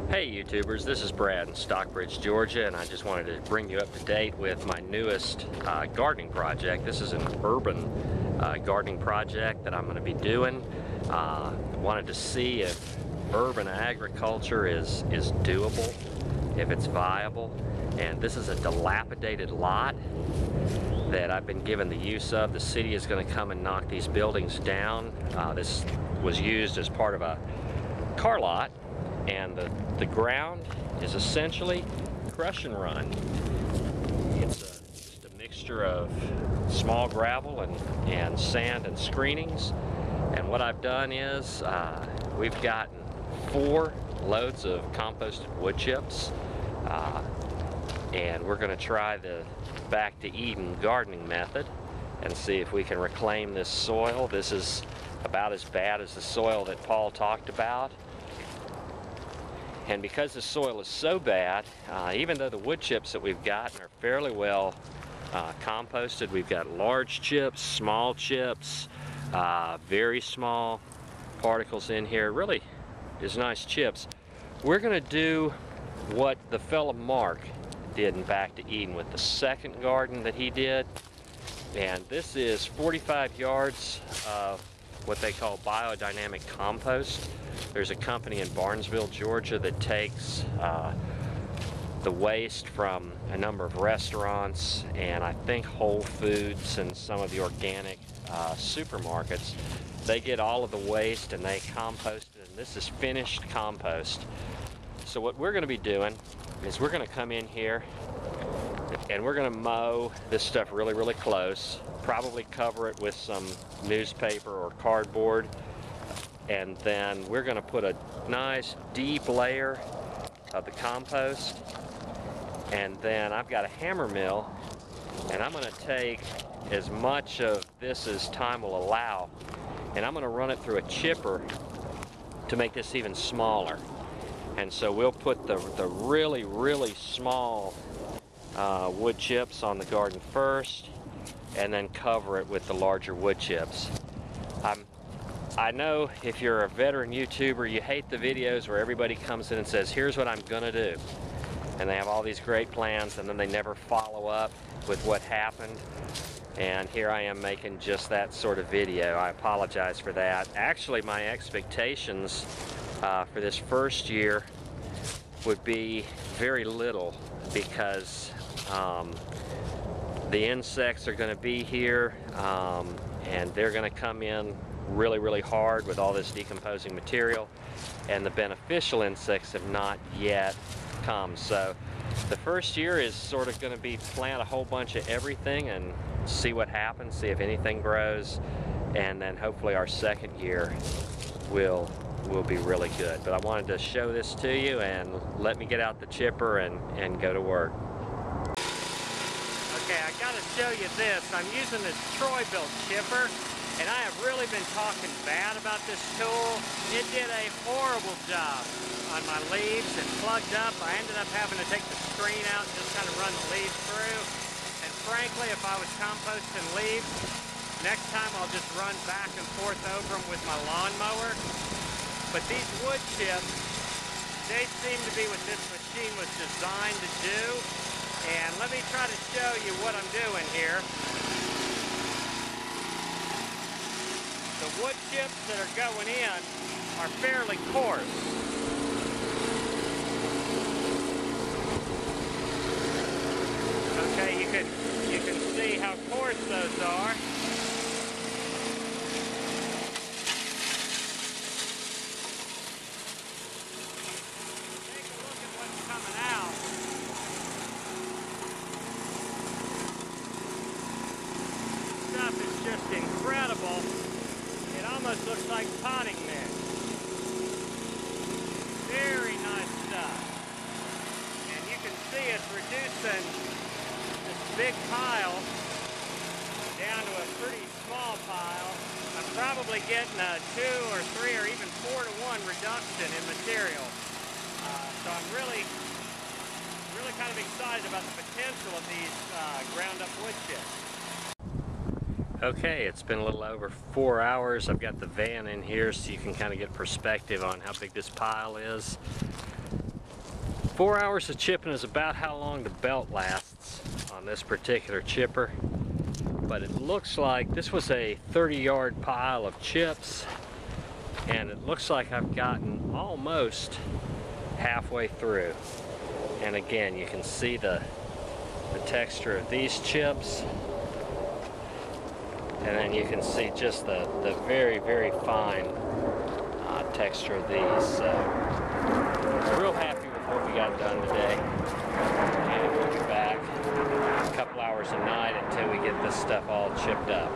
Hey YouTubers, this is Brad in Stockbridge, Georgia, and I just wanted to bring you up to date with my newest gardening project. This is an urban gardening project that I'm going to be doing. Wanted to see if urban agriculture is doable, if it's viable. And this is a dilapidated lot that I've been given the use of. The city is going to come and knock these buildings down. This was used as part of a car lot, and the ground is essentially crush and run. It's just a mixture of small gravel and sand and screenings. And what I've done is we've gotten 4 loads of composted wood chips, and we're going to try the back to Eden gardening method and see if we can reclaim this soil. This is about as bad as the soil that Paul talked about. And because the soil is so bad, even though the wood chips that we've gotten are fairly well composted, we've got large chips, small chips, very small particles in here. Really is nice chips. We're going to do what the fella Mark did in Back to Eden with the second garden that he did. And this is 45 yards of what they call biodynamic compost. There's a company in Barnesville, Georgia that takes the waste from a number of restaurants and I think Whole Foods and some of the organic supermarkets. They get all of the waste and they compost it, and this is finished compost. So what we're going to be doing is we're going to come in here and we're going to mow this stuff really close, probably cover it with some newspaper or cardboard, and then we're going to put a nice deep layer of the compost, and then I've got a hammer mill and I'm going to take as much of this as time will allow and I'm going to run it through a chipper to make this even smaller. And so we'll put the really small wood chips on the garden first and then cover it with the larger wood chips. I know if you're a veteran YouTuber, you hate the videos where everybody comes in and says, here's what I'm gonna do. And they have all these great plans and then they never follow up with what happened. And here I am making just that sort of video. I apologize for that. Actually, my expectations for this first year would be very little because the insects are going to be here and they're going to come in really hard with all this decomposing material, and the beneficial insects have not yet come. So the first year is sort of going to be plant a whole bunch of everything and see what happens, see if anything grows, and then hopefully our second year will be really good. But I wanted to show this to you, and let me get out the chipper and go to work. Okay, I gotta show you this. I'm using this Troy-built chipper, and I have really been talking bad about this tool. It did a horrible job on my leaves. It plugged up. I ended up having to take the screen out and just kind of run the leaves through. And frankly, if I was composting leaves, next time I'll just run back and forth over them with my lawnmower. But these wood chips, they seem to be what this machine was designed to do. And let me try to show you what I'm doing here. The wood chips that are going in are fairly coarse. Okay, you can see how coarse those are. Take a look at what's coming out. Stuff is just incredible. It almost looks like potting mix. Very nice stuff. And you can see it's reducing this big pile down to a pretty small pile. I'm probably getting a 2 or 3 or even 4 to 1 reduction in material. So I'm really kind of excited about the potential of these ground up wood chips. Okay, it's been a little over 4 hours. I've got the van in here so you can kind of get perspective on how big this pile is. 4 hours of chipping is about how long the belt lasts on this particular chipper. But it looks like this was a 30-yard pile of chips, and it looks like I've gotten almost halfway through. And again, you can see the texture of these chips, and then you can see just the very, very fine texture of these. So real happy with what we got done today, and we'll be back a couple hours a night until we get this stuff all chipped up.